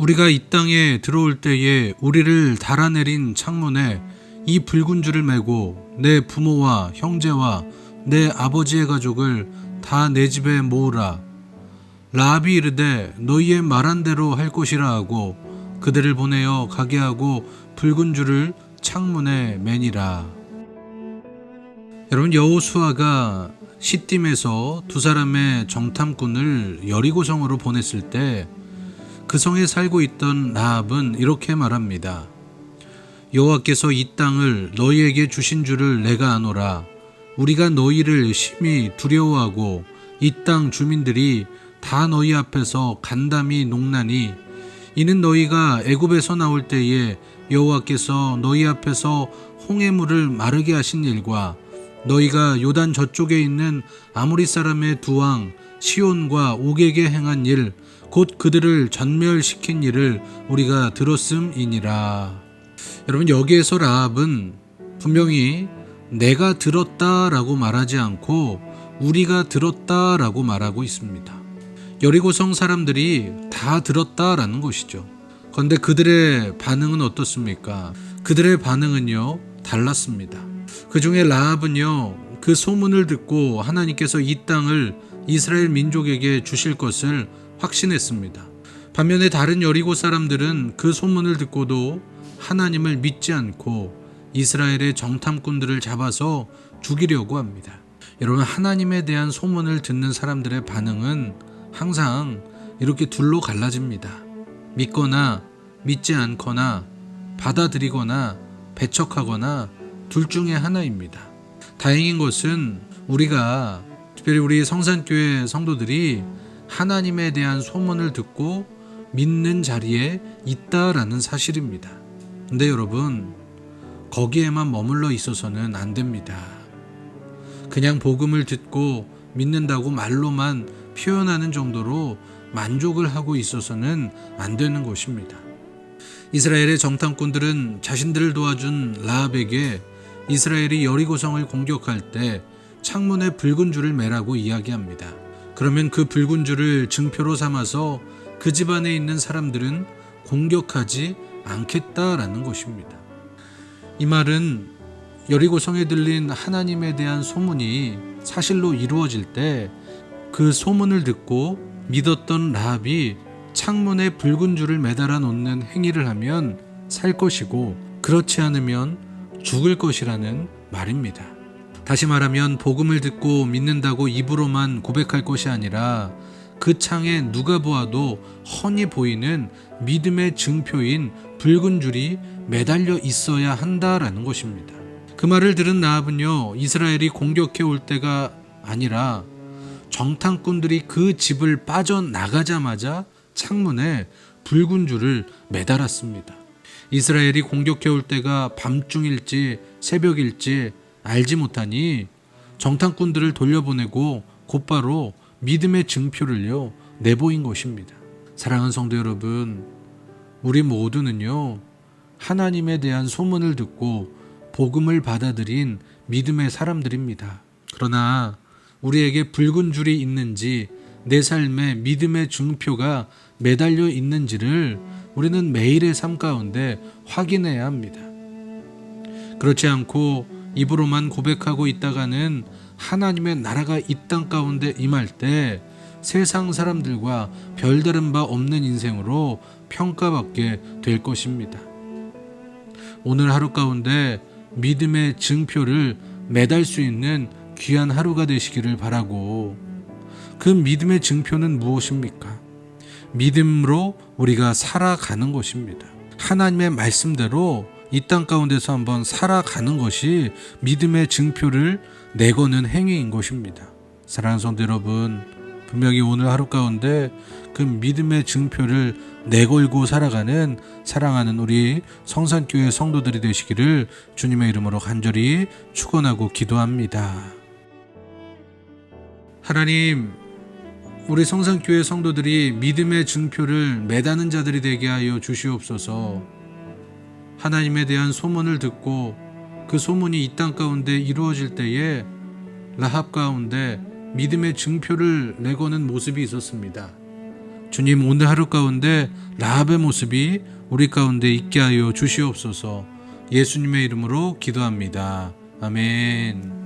우리가 이 땅에 들어올 때에 우리를 달아내린 창문에 이 붉은 줄을 메고 내 부모와 형제와 내 아버지의 가족을 다 내 집에 모으라. 라합이 이르되 너희의 말한 대로 할 것이라 하고 그들을 보내어 가게 하고 붉은 줄을 창문에 매니라. 여러분, 여호수아가 시딤에서 두 사람의 정탐꾼을 여리고성으로 보냈을 때 그 성에 살고 있던 라합은 이렇게 말합니다. 여호와께서 이 땅을 너희에게 주신 줄을 내가 아노라. 우리가 너희를 심히 두려워하고 이 땅 주민들이 다 너희 앞에서 간담이 농나니 이는 너희가 애굽에서 나올 때에 여호와께서 너희 앞에서 홍해물을 마르게 하신 일과 너희가 요단 저쪽에 있는 아모리 사람의 두 왕 시온과 옥에게 행한 일 곧 그들을 전멸시킨 일을 우리가 들었음이니라. 여러분, 여기에서 라합은 분명히 내가 들었다라고 말하지 않고 우리가 들었다라고 말하고 있습니다. 여리고성 사람들이 다 들었다라는 것이죠. 그런데 그들의 반응은 어떻습니까? 그들의 반응은요, 달랐습니다. 그 중에 라합은요, 그 소문을 듣고 하나님께서 이 땅을 이스라엘 민족에게 주실 것을 확신했습니다. 반면에 다른 여리고 사람들은 그 소문을 듣고도 하나님을 믿지 않고 이스라엘의 정탐꾼들을 잡아서 죽이려고 합니다. 여러분, 하나님에 대한 소문을 듣는 사람들의 반응은 항상 이렇게 둘로 갈라집니다. 믿거나 믿지 않거나 받아들이거나 배척하거나 둘 중에 하나입니다. 다행인 것은 우리가, 특별히 우리 성산교회 성도들이 하나님에 대한 소문을 듣고 믿는 자리에 있다라는 사실입니다. 근데 여러분, 거기에만 머물러 있어서는 안 됩니다. 그냥 복음을 듣고 믿는다고 말로만 표현하는 정도로 만족을 하고 있어서는 안 되는 것입니다. 이스라엘의 정탐꾼들은 자신들을 도와준 라합에게 이스라엘이 여리고성을 공격할 때 창문에 붉은 줄을 매라고 이야기합니다. 그러면 그 붉은 줄을 증표로 삼아서 그 집안에 있는 사람들은 공격하지 않겠다라는 것입니다. 이 말은 여리고성에 들린 하나님에 대한 소문이 사실로 이루어질 때 그 소문을 듣고 믿었던 라합이 창문에 붉은 줄을 매달아 놓는 행위를 하면 살 것이고 그렇지 않으면 죽을 것이라는 말입니다. 다시 말하면 복음을 듣고 믿는다고 입으로만 고백할 것이 아니라 그 창에 누가 보아도 훤히 보이는 믿음의 증표인 붉은 줄이 매달려 있어야 한다라는 것입니다. 그 말을 들은 라합은요, 이스라엘이 공격해 올 때가 아니라 정탐꾼들이 그 집을 빠져나가자마자 창문에 붉은 줄을 매달았습니다. 이스라엘이 공격해 올 때가 밤중일지 새벽일지 알지 못하니 정탐꾼들을 돌려보내고 곧바로 믿음의 증표를요, 내보인 것입니다. 사랑하는 성도 여러분, 우리 모두는요, 하나님에 대한 소문을 듣고 복음을 받아들인 믿음의 사람들입니다. 그러나 우리에게 붉은 줄이 있는지 내 삶에 믿음의 증표가 매달려 있는지를 우리는 매일의 삶 가운데 확인해야 합니다. 그렇지 않고 입으로만 고백하고 있다가는 하나님의 나라가 이 땅 가운데 임할 때 세상 사람들과 별다른 바 없는 인생으로 평가받게 될 것입니다. 오늘 하루 가운데 믿음의 증표를 매달 수 있는 귀한 하루가 되시기를 바라고, 그 믿음의 증표는 무엇입니까? 믿음으로 우리가 살아가는 것입니다. 하나님의 말씀대로 이 땅 가운데서 한번 살아가는 것이 믿음의 증표를 내거는 행위인 것입니다. 사랑하는 성도 여러분, 분명히 오늘 하루 가운데 그 믿음의 증표를 내걸고 살아가는 사랑하는 우리 성산교회 성도들이 되시기를 주님의 이름으로 간절히 축원하고 기도합니다. 하나님, 우리 성산교회 성도들이 믿음의 증표를 매다는 자들이 되게 하여 주시옵소서. 하나님에 대한 소문을 듣고 그 소문이 이 땅 가운데 이루어질 때에 라합 가운데 믿음의 증표를 내거는 모습이 있었습니다. 주님, 오늘 하루 가운데 라합의 모습이 우리 가운데 있게 하여 주시옵소서. 예수님의 이름으로 기도합니다. 아멘.